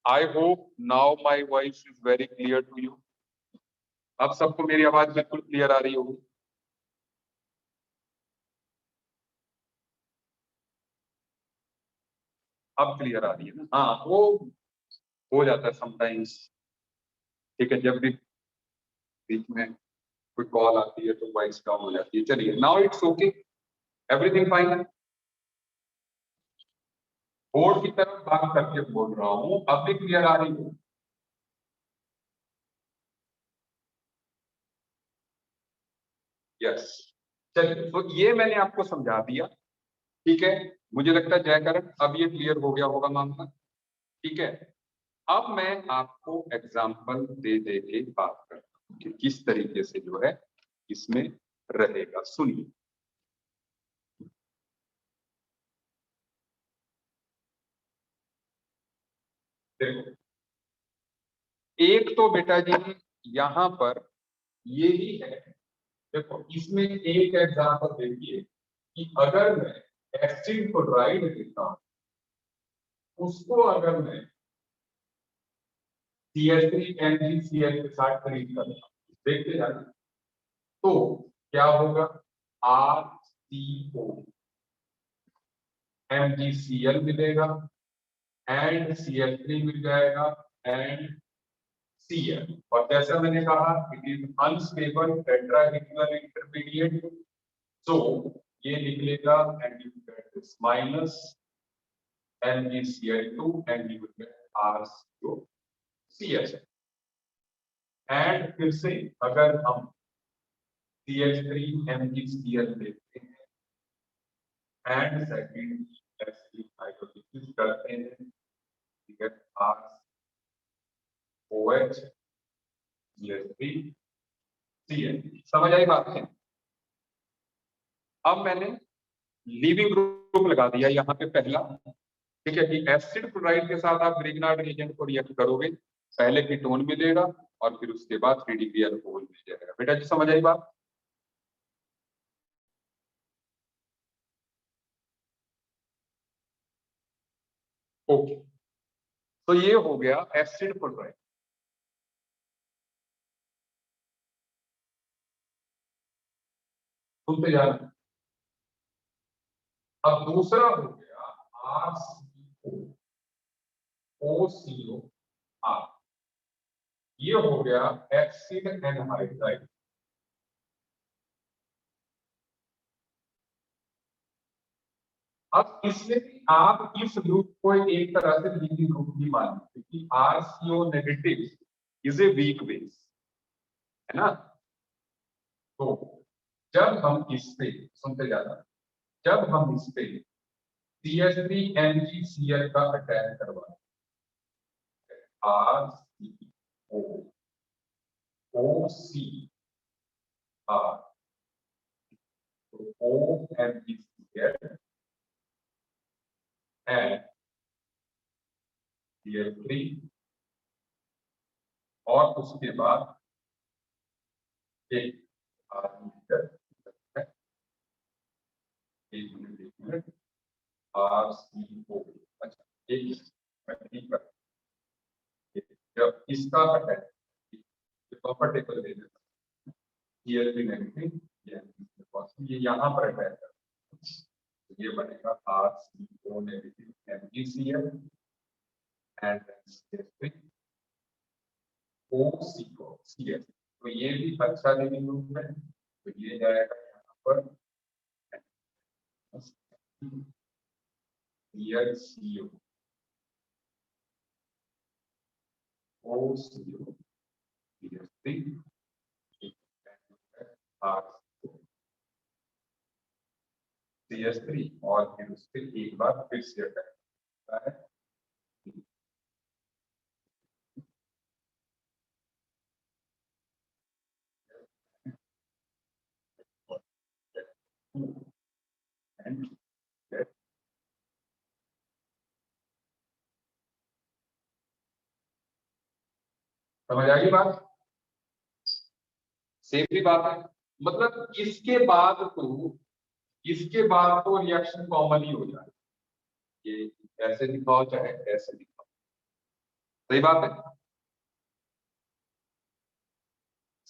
I hope now my voice is very clear to you. अब सबको मेरी आवाज बिल्कुल क्लियर आ रही होगी। अब क्लियर आ रही है ना? हाँ, वो हो जाता है समटाइम्स। ठीक है, जब भी बीच में कोई कॉल आती है तो वॉइस डाउन हो जाती है। चलिए, now it's okay, everything fine. Board की तरफ बात करके बोल रहा हूँ, अब भी क्लियर आ रही है? यस। चलिए, तो ये मैंने आपको समझा दिया। ठीक है, मुझे लगता है जयकरण अब ये क्लियर हो गया होगा मामला। ठीक है, अब मैं आपको एग्जाम्पल दे दे के बात करता हूँ कि किस तरीके से जो है इसमें रहेगा। सुनिए, देखो, एक तो बेटा जी यहां पर ये ही है। देखो, इसमें एक एग्जाम्पल देखिए कि अगर मैं एसिड क्लोराइड लेता हूं, उसको अगर मैं CH3 MgCl के साथ ट्रीट करता हूं, देखते जाना, तो क्या होगा? RCO MgCl मिलेगा, एंड Cl3 मिल जाएगा, एंड Cl। और जैसा मैंने कहा, it is unstable tetrahedral intermediate, so ये निकलेगा and you get this minus MgCl2 and you get RCOCl। And फिर से अगर हम CH3 MgCl लेते हैं एंड सेकंड एसिड हाइड्रोलिसिस करते हैं, you get ROH CH3 Cl। समझ आई बात है? अब मैंने लीविंग ग्रुप लगा दिया यहाँ पे पहला। ठीक है, कि एसिड क्लोराइड के साथ आप ग्रिग्नार्ड रिएजेंट को रिएक्ट करोगे, पहले कीटोन मिलेगा और फिर उसके बाद 3D अल्कोहल मिल जाएगा। बेटा जी समझ आई बात? ओके, तो ये हो गया एसिड क्लोराइड। सुनते जाना। अब दूसरा हो गया RCOOCOR, ये हो गया एसिड एनहाइड्राइड। अब इसमें भी आप इस ग्रुप को एक तरह से लीविंग ग्रुप भी मानिए, क्योंकि RCO negative is a weak base, है ना? तो जब हम इस पे, सुनते जाना, जब हम इस पे CH3 MgCl का अटैक करवाते RCOOCR, तो OMgCl and Cl3, और उसके बाद एक मिनट RCO। अच्छा, एक जब इसका अटैक कंफर्टेबल ले लेता, Cl3 नेगेटिव, ये यहाँ पर अटैक करता, तो ये बनेगा RCO negative MgCl and CH3 OCO। तो ये भी अच्छा लिविंग ग्रुप है, तो ये जाएगा यहाँ पर ClCO OCO CH3 CH3, और फिर उसके एक बार फिर से अटैक करता है। समझ आ गई बात? सेम भी बात है, मतलब इसके बाद तो रिएक्शन कॉमन ही हो जाए। ये ऐसे दिखाओ चाहे ऐसे दिखाओ, सही बात है,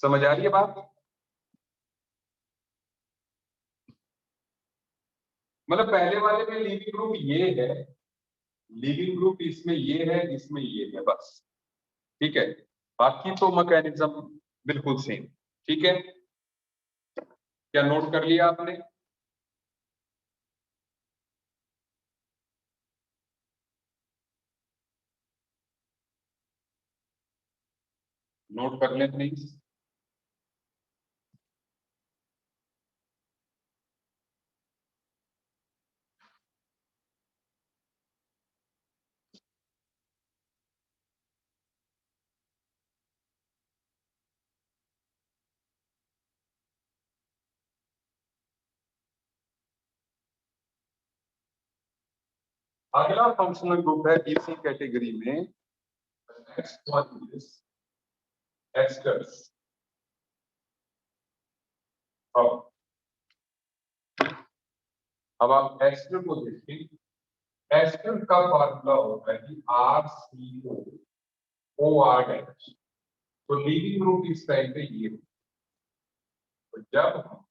समझ आ रही है बात? मतलब पहले वाले में लीविंग ग्रुप ये है, लीविंग ग्रुप इसमें ये है, इसमें ये है, बस। ठीक है, बाकी तो मैकेनिज्म बिल्कुल सेम। ठीक है, क्या नोट कर लिया आपने? नोट कर लें प्लीज। अगला फंक्शनल ग्रुप है इसी कैटेगरी में, नेक्स्ट वन इज एस्टर्स। अब आप एस्टर को देखिए, एस्टर का फॉर्मूला होता है कि RCOOR डैश। तो लीविंग ग्रुप इस टाइप पे ये, तो जब हम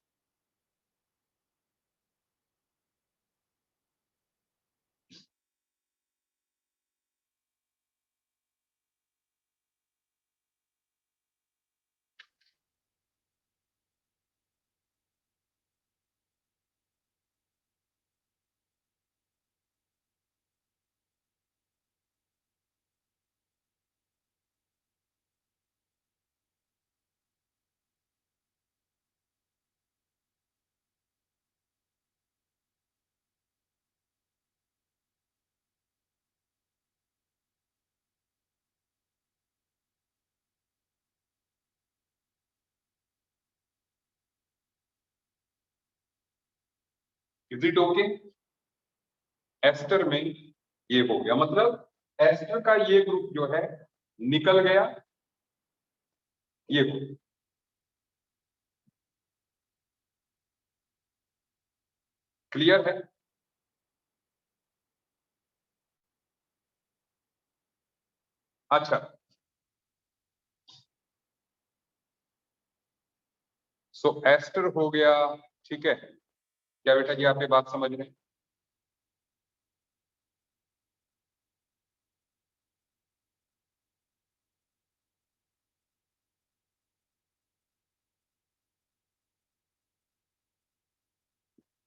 इज इट ओके? एस्टर में ये हो गया, मतलब एस्टर का ये ग्रुप जो है निकल गया, ये ग्रुप। क्लियर है? अच्छा, सो एस्टर हो गया। ठीक है, क्या बेटा जी आप ये बात समझ रहे हैं?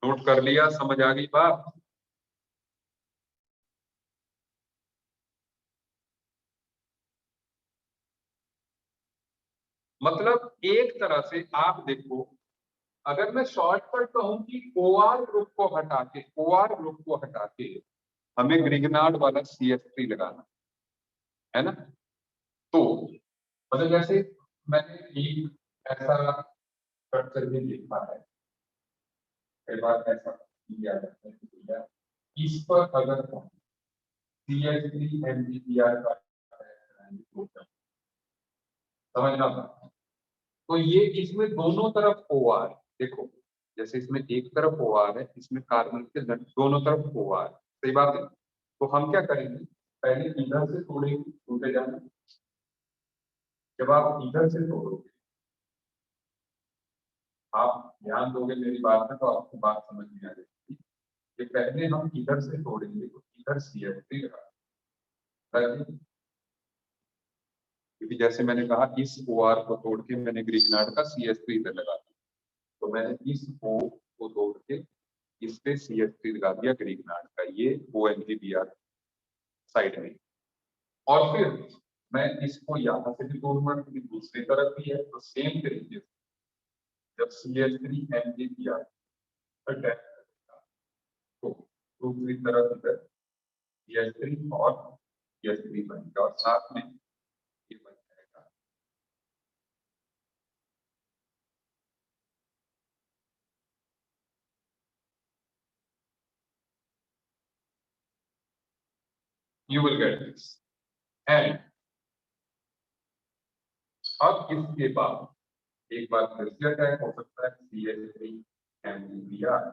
नोट कर लिया, समझ आ गई बात? मतलब एक तरह से आप देखो, अगर मैं शॉर्टकट कहूं कि ओआर ग्रुप को हटा के, ओआर ग्रुप को हटा के हमें ग्रिगनार्ड वाला CH3 लगाना है ना, तो मतलब जैसे मैंने एक ऐसा स्ट्रक्चर भी लिखा है, कई बार ऐसा किया जाता है कि भैया इस पर अगर हम CH3 MgBr का समझना था, तो ये इसमें दोनों तरफ OR, देखो जैसे इसमें एक तरफ OR है, इसमें कार्बन के दोनों तरफ OR, सही बात है। तो हम क्या करेंगे, पहले इधर से तोड़ेंगे, टूटे जाना। जब आप इधर से तोड़ोगे, आप ध्यान दोगे मेरी बात में तो आपको बात समझ में आ जाएगी कि पहले हम इधर से तोड़ेंगे, तो इधर CH3 लगा, क्योंकि जैसे मैंने कहा इस OR को तोड़ के मैंने ग्रिगनार्ड का CH3 इधर लगा दिया, तो मैंने इस O को तोड़ के इस पे CH3 लगा दिया ग्रिगनार्ड का, ये OMgBr साइड में। और फिर मैं इसको यहाँ से भी तोड़ूंगा क्योंकि दूसरी तरफ भी है, तो सेम तरीके से जब CH3 MgBr अटैक करेगा तो दूसरी तरफ इधर CH3 और CH3 बनेगा, और साथ में ये बन जाएगा। You will get this. And अब इसके बाद एक बार फिर से अटैक हो सकता है CH3 MgBr,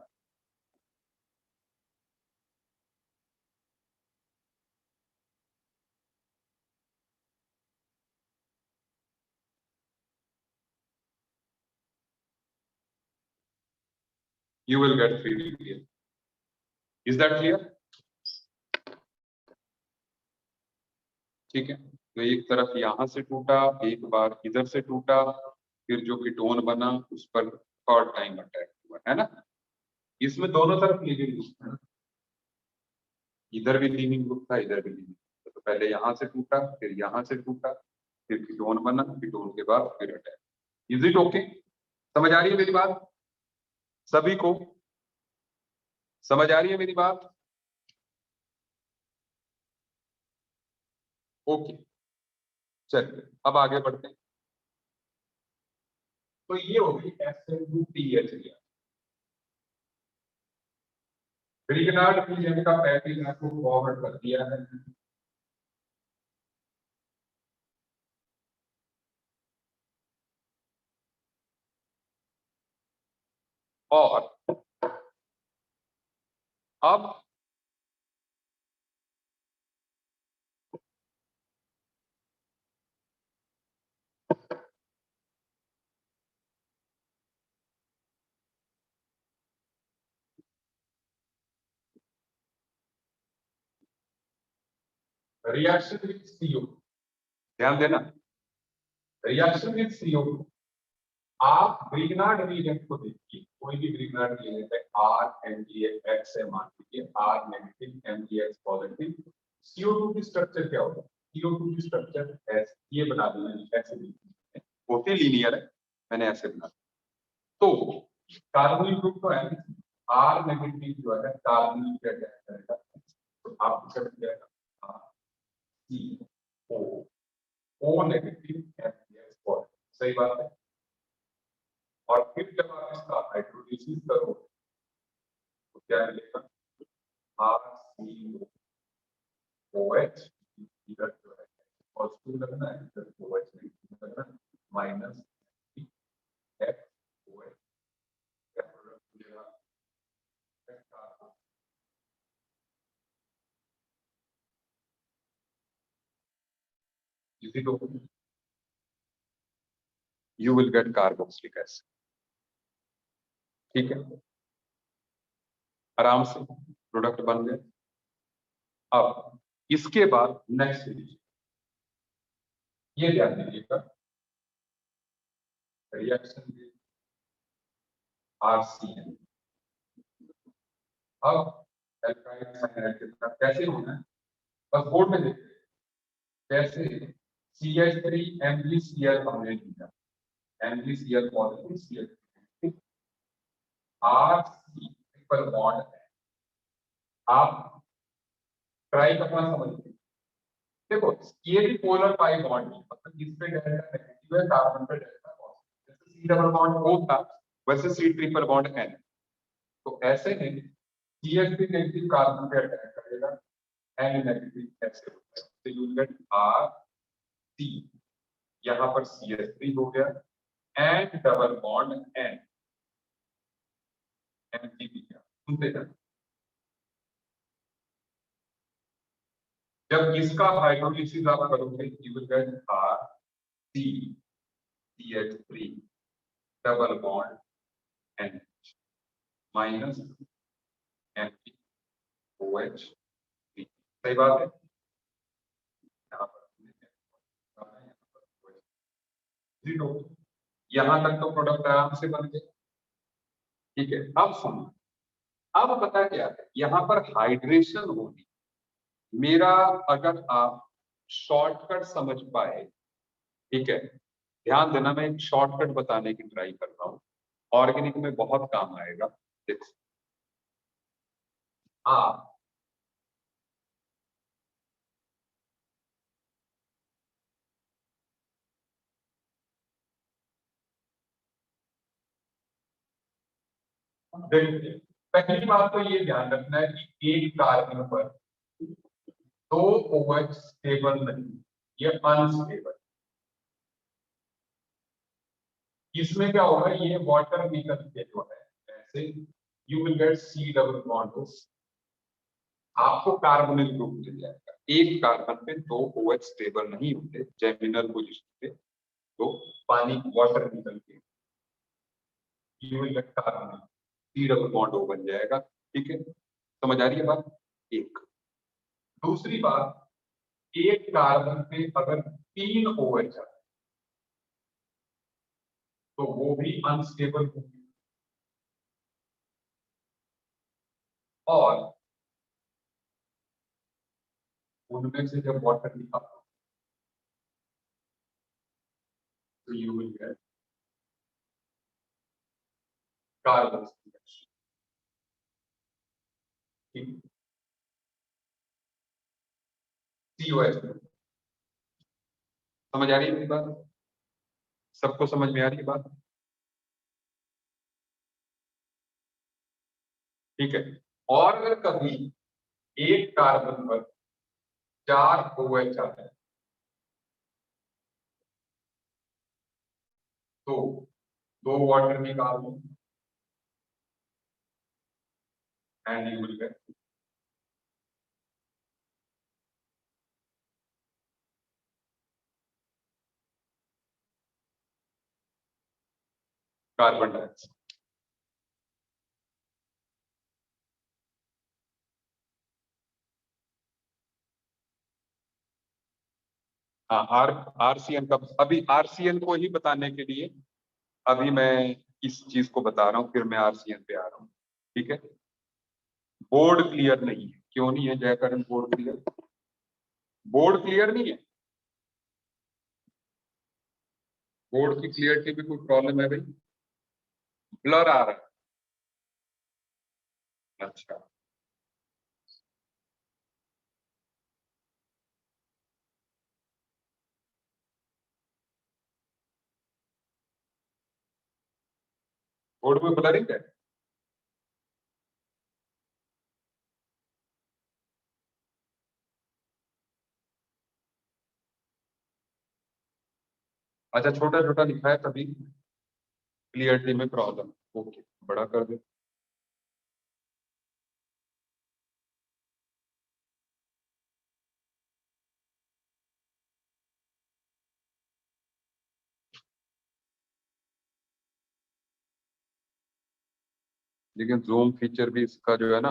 you will get 3 dBl. Is that clear? ठीक है, तो एक तरफ यहां से टूटा, एक बार इधर से टूटा, फिर जो कीटोन बना उस पर थर्ड टाइम अटैक हुआ, है ना। इसमें दोनों तरफ लीविंग ग्रुप है, इधर भी लीविंग ग्रुप था, इधर भी लीविंग ग्रुप था। तो पहले यहां से टूटा, फिर यहां से टूटा, फिर कीटोन बना, कीटोन के बाद फिर अटैक। Is it okay? समझ आ रही है मेरी बात सभी को? समझ आ रही है मेरी बात? ओके, चलिए अब आगे बढ़ते हैं। तो ये हो गई SN2TH रिएक्शन। ग्रिगनार्ड रिएक्शन का पैकेज आपको फॉरवर्ड कर दिया है। और अब रिएक्शन विद CO, ध्यान देना, रिएक्शन विद CO, आप ग्रिगनार्ड रिएजेंट को देखिए, कोई भी ग्रिगनार्ड रिएजेंट है, RMgX है, मान लीजिए R negative MgX positive, CO2 की स्ट्रक्चर क्या होगा? CO2 की स्ट्रक्चर ऐसे, ये बना देना, ऐसे होती लीनियर है, मैंने ऐसे बना। तो कार्बोनिल ग्रुप तो है, R नेगेटिव जो है कार्बोनिल क्या करेगा, तो आप कर दिया O नेगेटिव MgX पॉजिटिव, सही बात है। और फिर जब आप इसका हाइड्रोलिसिस करो तो क्या मिलेगा? RCOH, इधर जो है पॉजिटिव लगना है, इधर OH नेगेटिव लगना है, माइनस FOH, क्या प्रोडक्ट मिलेगा? इसी को you will get carboxylic acid, ठीक है, आराम से प्रोडक्ट बन गए। अब इसके बाद नेक्स्ट ये ध्यान दीजिएगा, रिएक्शन विद RCN। अब एल्काइल साइनाइड का कैसे होना है, बस बोर्ड में देखते हैं कैसे। CH3 MgCl हमने लिया, MgCl positive, Cl RC triple bond है। आप ट्राई करना समझिए, देखो ये भी पोलर पाई बॉन्ड है, मतलब इस पे डेल्टा नेगेटिव है, कार्बन पे डेल्टा पॉजिटिव, जैसे C डबल बॉन्ड O था वैसे C ट्रिपल बॉन्ड N। तो ऐसे में CH3 नेगेटिव कार्बन पे अटैक करेगा, N नेगेटिव ऐसे होता है, तो यू गेट RC, यहाँ पर CH3 हो गया, N double bond N, MgP क्या सुनते हैं। जब इसका हाइड्रोलिसिस आप करोगे you will gate RCCH3 double bond N minus MgOH, सही बात है। यहाँ तक तो प्रोडक्ट आराम से बन गए, ठीक है। अब सुनो, अब पता क्या है, यहाँ पर हाइड्रेशन होगी। मेरा अगर आप शॉर्टकट समझ पाए, ठीक है, ध्यान देना, मैं एक शॉर्टकट बताने की ट्राई कर रहा हूँ, ऑर्गेनिक में बहुत काम आएगा। देखो आप देखिए, पहली बात तो ये ध्यान रखना है कि एक कार्बन पर दो OH स्टेबल नहीं, ये अनस्टेबल। इसमें क्या होगा, ये वाटर निकल के जो है ऐसे you will gate C double bond O, आपको कार्बोनिल ग्रुप मिल जाएगा। एक कार्बन पे दो OH स्टेबल नहीं होते जेमिनल पोजीशन पे, तो पानी वाटर निकल के you will gate carbonyl. C double bond O बन जाएगा। ठीक है, समझ आ रही है बात? एक दूसरी बात, एक कार्बन पे अगर 3 OH है तो वो भी अनस्टेबल होगी, और उनमें से जब वाटर निकालो तो यू विल गेट कार्बन। ठीक, COH। समझ आ रही है मेरी बात? सबको समझ में आ रही है बात? ठीक है, और अगर कभी एक कार्बन पर 4 OH आते हैं तो 2 वाटर निकाल दो and you will gate carbon dioxide. हाँ, आरसीएन का, अभी आरसीएन को ही बताने के लिए अभी मैं इस चीज को बता रहा हूँ, फिर मैं आरसीएन पे आ रहा हूँ। ठीक है, बोर्ड क्लियर नहीं है। क्यों नहीं है Jaikaran board clear? Board clear नहीं है? बोर्ड की क्लियरिटी में कोई प्रॉब्लम है भाई? ब्लर आ रहा है? अच्छा, बोर्ड में ब्लरिंग है? अच्छा, छोटा छोटा लिखा है तभी क्लियरिटी में प्रॉब्लम। ओके, बड़ा कर दे। लेकिन जूम फीचर भी इसका जो है ना,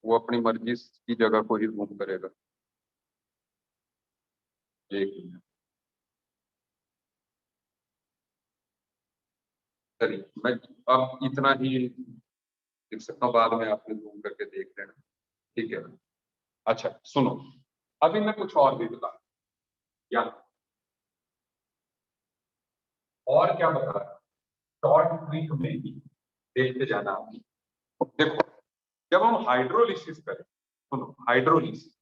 वो अपनी मर्जी की जगह को ही जूम करेगा। एक मिनट, चलिए मैं अब इतना ही लिख सकता हूँ, बाद में आपने जूम करके देख लेना। ठीक है, अच्छा सुनो, अभी मैं कुछ और भी बता, या और क्या बता रहा, शॉर्ट ट्रिक में ही देखते जाना आप। देखो, जब हम हाइड्रोलिसिस करें, सुनो हाइड्रोलिसिस,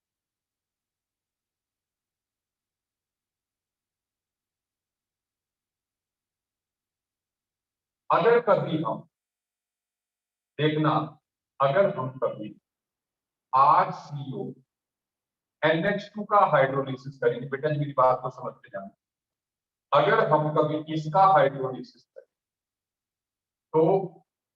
अगर कभी हम देखना, अगर हम कभी RCO NH2 का हाइड्रोलिसिस करेंगे, बेटा जी मेरी बात को समझते जाना, अगर हम कभी इसका हाइड्रोलिसिस करें तो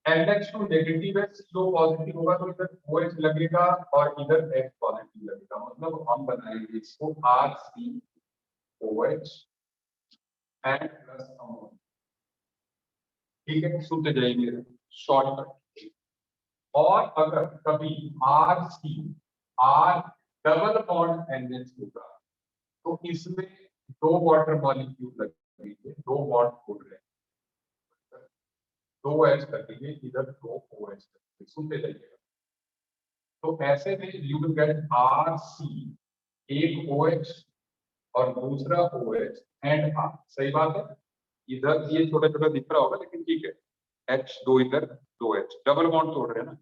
NH2 नेगेटिव है, CO पॉजिटिव होगा, तो इधर OH लगेगा और इधर H पॉजिटिव लगेगा, मतलब हम बनाएंगे इसको RCOH एंड प्लस अमोनिया। ठीक है, सुनते जाइए शॉर्टकट। और अगर कभी R डबल बॉन्ड NH होगा तो इसमें 2 वाटर मॉलिक्यूल लगेंगे, 2 बॉन्ड छोड़ रहे हैं, 2 H लगेंगे, इधर 2 OH लगेंगे। सुनते जाइएगा, तो ऐसे में यू विल गेट RC, एक OH और दूसरा OH एंड R। सही बात है, इधर ये छोटा छोटा दिख रहा होगा लेकिन ठीक है, H 2 इधर 2 H, डबल बॉन्ड तोड़ रहे हैं ना,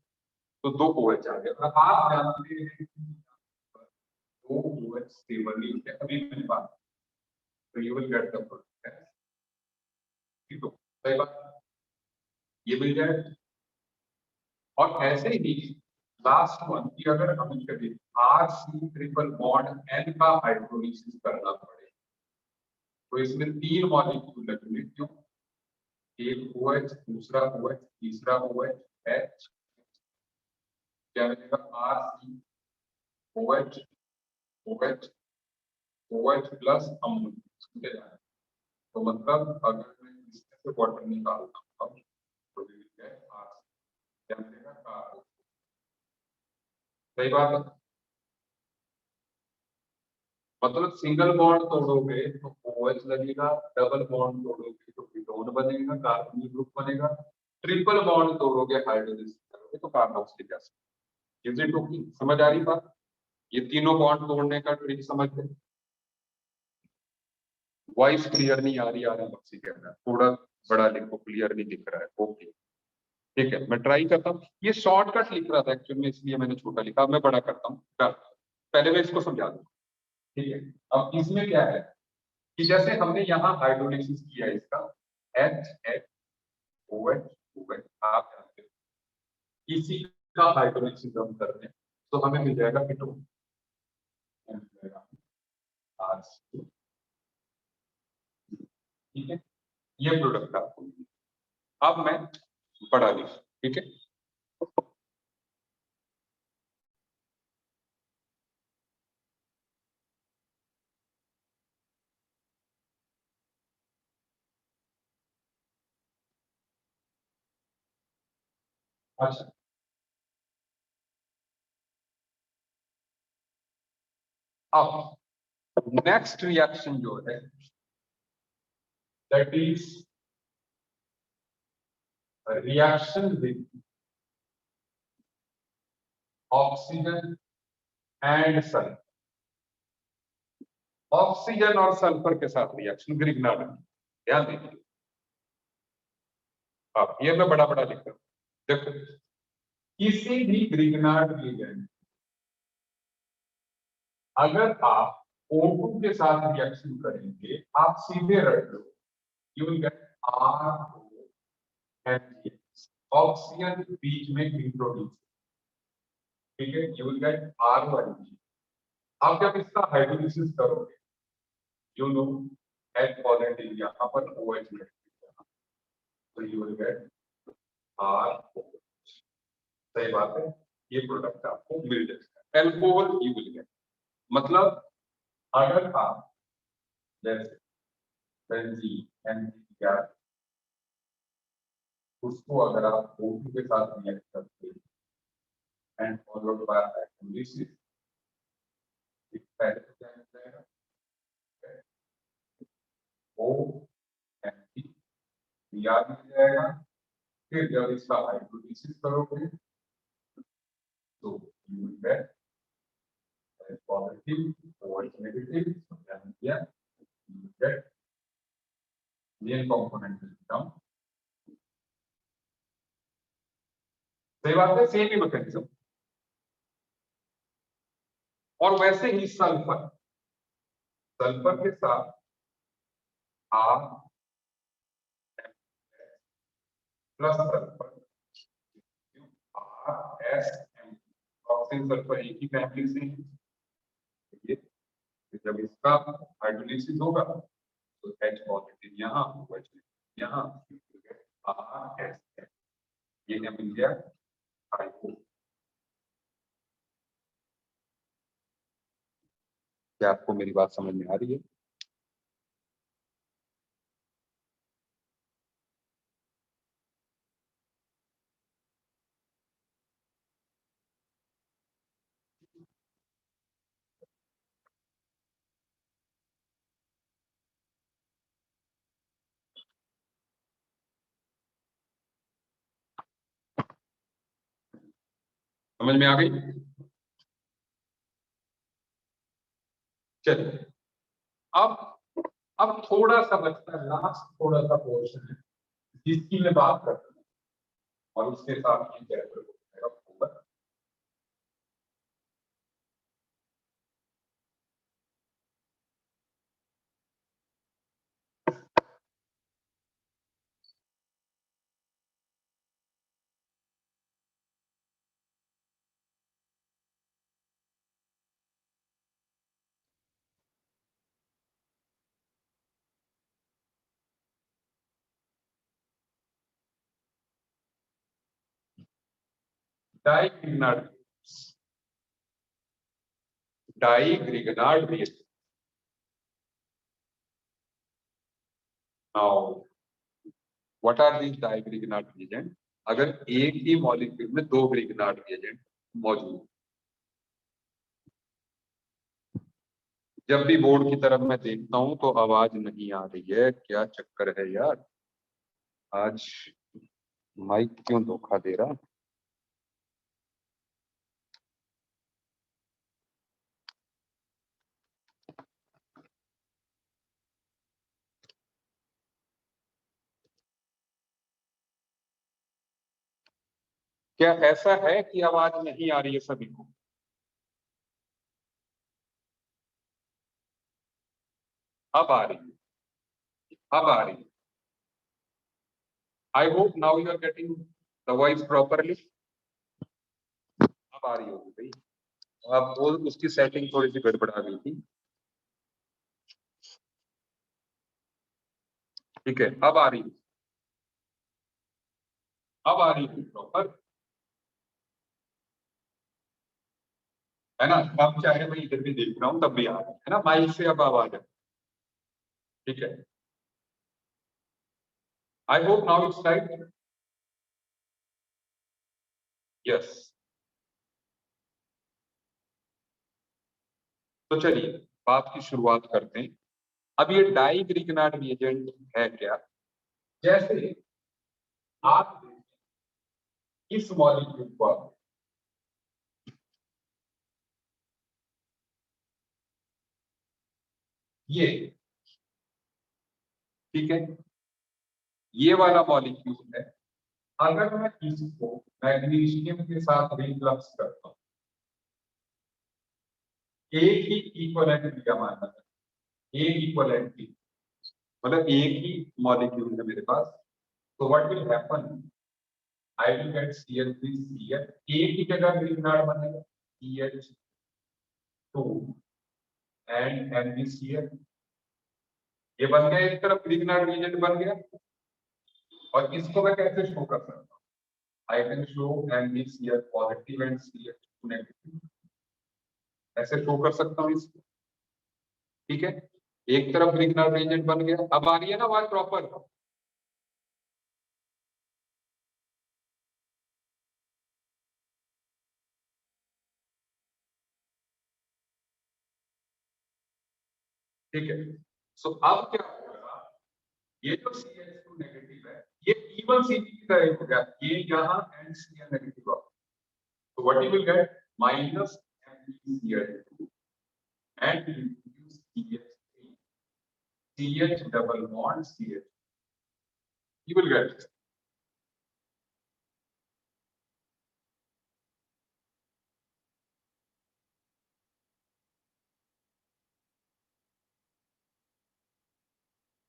तो 2 OH आ गया। और आप जानते हैं कि 2 OH स्टेबल है, अभी मैंने बात, तो you will get the product. ठीक है, सही बात, ये मिल जाए। और ऐसे ही लास्ट वन की अगर हम कभी RC ट्रिपल बॉन्ड N का हाइड्रोलिसिस करना पड़े तो इसमें 3 मॉलिक्यूल लगेंगे। क्यों? एक OH, दूसरा OH, तीसरा OH, H, क्या मिलेगा? RC OH OH plus ammonia. तो मतलब अगर मैं इसमें से वाटर निकालता हूँ तो ये है RC। क्या मिलेगा, कार्बोक्सिल। सही बात है। मतलब सिंगल बॉन्ड तोड़ोगे तो OH लगेगा, डबल बॉन्ड तोड़ोगे तो कीटोन बनेगा, कार्बोनिल ग्रुप बनेगा, ट्रिपल बॉन्ड तोड़ोगे हाइड्रोलिसिस करोगे तो carboxylic acid. Is it okay? समझ आ रही बात? ये तीनों बॉन्ड तोड़ने का ट्रिक समझ गए। वॉइस क्लियर नहीं आ रही, बक्सी कह रहा है थोड़ा बड़ा लिखो, क्लियर नहीं दिख रहा है। ओके ठीक है, मैं ट्राई करता हूँ। ये शॉर्टकट लिख रहा था एक्चुअली में, इसलिए मैंने छोटा लिखा। अब मैं बड़ा करता हूँ। पहले मैं इसको समझा दूँ, ठीक है। अब इसमें क्या है कि जैसे हमने यहाँ हाइड्रोलिसिस किया इसका, HHOH OH, आप जानते हो इसी का हाइड्रोलिसिस हम कर रहे हैं तो हमें मिल जाएगा कीटोन, ठीक है। ये प्रोडक्ट आपको मिलेगा। अब मैं बड़ा लिख, ठीक है। अच्छा, अब नेक्स्ट रिएक्शन जो है that is reaction with oxygen and sulphur. Oxygen और सल्फर के साथ रिएक्शन ग्रिग्नार्ड, ध्यान दीजिए। अब ये मैं बड़ा बड़ा लिख रहा हूं, देखो किसी भी ग्रिग्नार्ड रिएजेंट अगर आप O2 के साथ रिएक्शन करेंगे, आप सीधे रख लो, you will get RONG, oxygen बीच में इंट्रोड्यूस, ठीक है, यू विल गेट R1G। आप जब इसका हाइड्रोलिसिस करोगे, यू नो H पॉजिटिव यहाँ पर OH नेगेटिव, तो you will gate R OH। सही बात है, ये प्रोडक्ट आपको मिल जाएगा। एल्कोहल यू विल गेट, मतलब अगर आप जैसे बेंजीन NCl उसको अगर आप O2 के साथ रिएक्ट करते हैं एंड फॉलोड बाय हाइड्रोलिसिस, पहले तो क्या मिल जाएगा, ONP Br मिल जाएगा। फिर जब इसका हाइड्रोलिसिस करोगे तो you will gate positive OH negative, या you will get main component will. सही बात है, सेम ही मैकेनिज्म। और वैसे ही सल्फर, सल्फर के साथ R plus sulphur, RSM, oxygen sulphur एक ही फैमिली से है। जब इसका हाइड्रोलिसिस होगा तो H पॉजिटिव यहाँ, OH यहाँ, RSM, ये क्या मिल गया, हाइड्रो। क्या आपको मेरी बात समझ में आ रही है? समझ में आ गई? चलिए, अब थोड़ा सा बचता है, लास्ट थोड़ा सा पोर्शन है जिसकी मैं बात करता हूँ, और उसके साथ ये चैप्टर होगा। डाइग्रिग्नार्ड, डाइग्रिग्नार्ड reaction. Now, what are these digrignard reagents? अगर एक ही मॉलिक्यूल में दो ग्रिग्नार्ड रिएजेंट मौजूद। जब भी बोर्ड की तरफ मैं देखता हूं तो आवाज नहीं आ रही है, क्या चक्कर है यार, आज माइक क्यों धोखा दे रहा। क्या ऐसा है कि आवाज नहीं आ रही है सभी को? अब आ रही है, अब आ रही है। I hope now you are getting the voice properly. अब आ रही होगी भाई। अब वो उसकी सेटिंग थोड़ी सी गड़बड़ा गई थी। ठीक है, अब आ रही है, अब आ रही है प्रॉपर, है ना। अब चाहे मैं इधर भी देख रहा हूं तब भी आ रही है ना, माइक से अब आवाज है। ठीक है, I hope now it's right. Yes. तो चलिए बात की शुरुआत करते हैं। अब ये डाई ग्रिग्नार्ड रिएजेंट है क्या? जैसे आप इस मॉलिक्यूल को, ये ठीक है, ये वाला मॉलिक्यूल है। अगर मैं इसको मैग्नीशियम के साथ रिफ्लक्स करता हूं, एक ही इक्वलेंट लिया माना है, एक इक्वलेंट की, मतलब एक ही मॉलिक्यूल है मेरे पास, तो what will happen, I will get CH3Cl, एक ही जगह ग्रिग्नार्ड बनेगा CH2 एंड MgCl, ये बन गया, एक तरफ ग्रिग्नार्ड रिएजेंट बन गया। और इसको मैं कैसे शो कर सकता हूँ? I can show MgCl positive and CH2 negative, ऐसे शो कर सकता हूँ इसको। ठीक है, एक तरफ ग्रिग्नार्ड रिएजेंट बन गया। अब आ रही है ना आवाज प्रॉपर? ठीक है, सो अब क्या होगा, ये जो CH2 नेगेटिव है, ये इवन Cl की तरह हो गया, ये यहाँ NCl नेगेटिव होगा, तो what you will get minus MgCl2 and CH3 CH double bond CH, you will get this.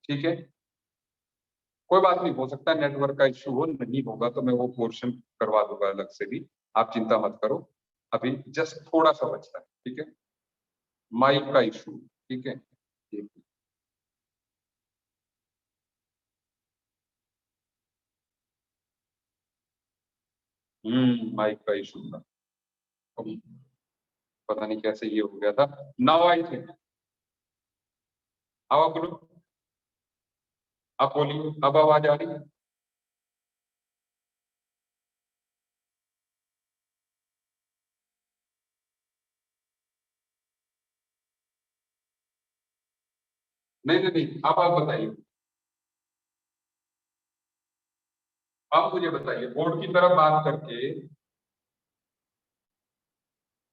ठीक है, कोई बात नहीं, हो सकता है नेटवर्क का इश्यू हो, नहीं होगा तो मैं वो पोर्शन करवा दूंगा अलग से भी, आप चिंता मत करो। अभी जस्ट थोड़ा सा बचता है। ठीक है, माइक का इशू। ठीक है, माइक का इशू था, पता नहीं कैसे ये हो गया था। नाउ आई थिंक, अब आप बोलो, आप बोलिए, अब आवाज आ रही है? नहीं नहीं नहीं, अब आप बताइए, अब मुझे बताइए बोर्ड की तरफ बात करके।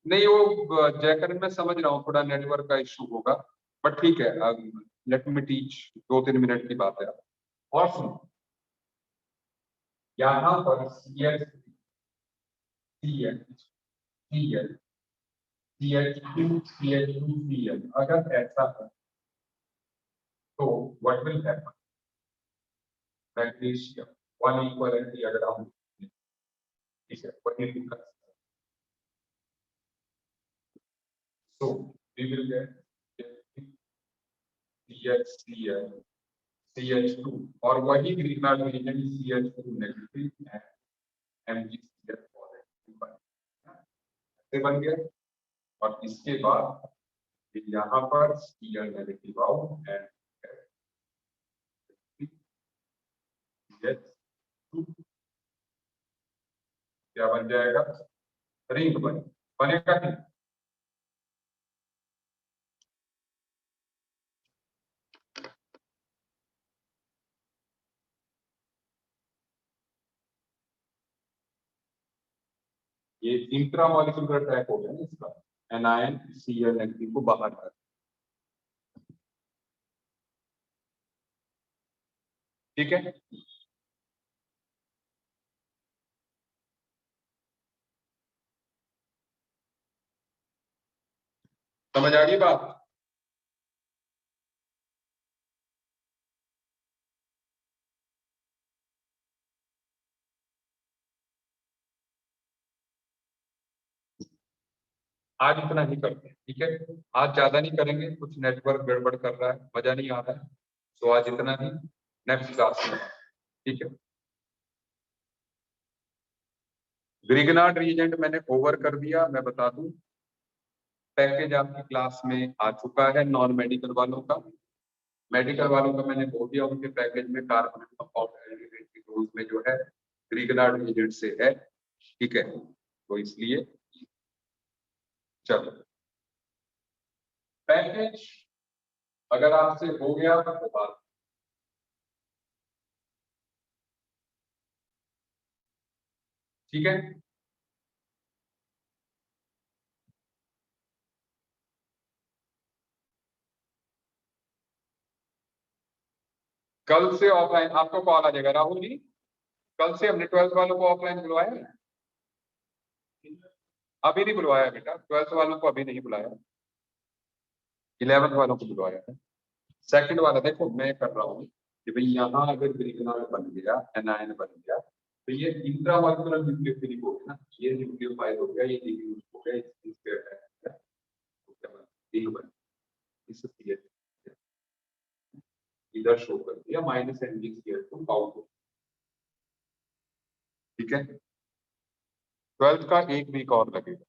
नहीं वो जयकरण में समझ रहा हूँ, थोड़ा नेटवर्क का इशू होगा, बट ठीक है, लेट मी टीच, 2-3 मिनट की बात है। और सुनो, यहाँ पर CH, CL, CL, CH2, CH2, Cl, अगर ऐसा है तो what will happen, magnesium one equivalently अगर हम, ठीक है, वही दिक्कत। So we will get CHCl CH2 और वही Grignard reagent CH2 negative and MgCl positive ऐसे बन गया। और इसके बाद यहाँ पर Cl negative out and CH2 क्या बन जाएगा, रिंग बनेगा नहीं। ये इंट्रामॉलिक्यूलर ट्रैक हो गया ना इसका, एनायन Cl नेगेटिव को बाहर कर, ठीक है। समझ आ गई बात। आज इतना ही करते हैं, ठीक है। आज ज्यादा नहीं करेंगे, कुछ नेटवर्क गड़बड़ कर रहा है, मजा नहीं आ रहा है, तो आज इतना ही, नेक्स्ट क्लास में, ठीक है। ग्रिगनार्ड रिएजेंट मैंने ओवर कर दिया, मैं बता दूं पैकेज आपकी क्लास में आ चुका है नॉन मेडिकल वालों का। मेडिकल वालों का मैंने बोल दिया, उनके पैकेज में कार्बन कंपाउंड एलिमेंट की डोज में जो है ग्रिगनार्ड रिएजेंट से है, ठीक है। तो इसलिए चलो, पैकेज अगर आपसे हो गया तो बात, ठीक है। कल से ऑफलाइन आपको कॉल आ जाएगा राहुल जी। कल से हमने 12th वालों को ऑफलाइन बुलवाया है, अभी नहीं बुलवाया बेटा, 12th वालों को अभी नहीं बुलाया, 11th वालों को बुलवाया है। सेकंड वाला देखो मैं कर रहा हूँ कि भाई यहाँ अगर ग्रिगनार्ड बन गया, एनायन बन गया, तो ये इंट्रामॉलिक्यूलर न्यूक्लियोफिलिक हो गया ना, ये न्यूक्लियोफाइल हो गया, ये रिड्यूस हो गया, रिंग बन, इस इधर शो कर दिया minus ND square two out, ठीक है। 12th का 1 वीक और लगेगा।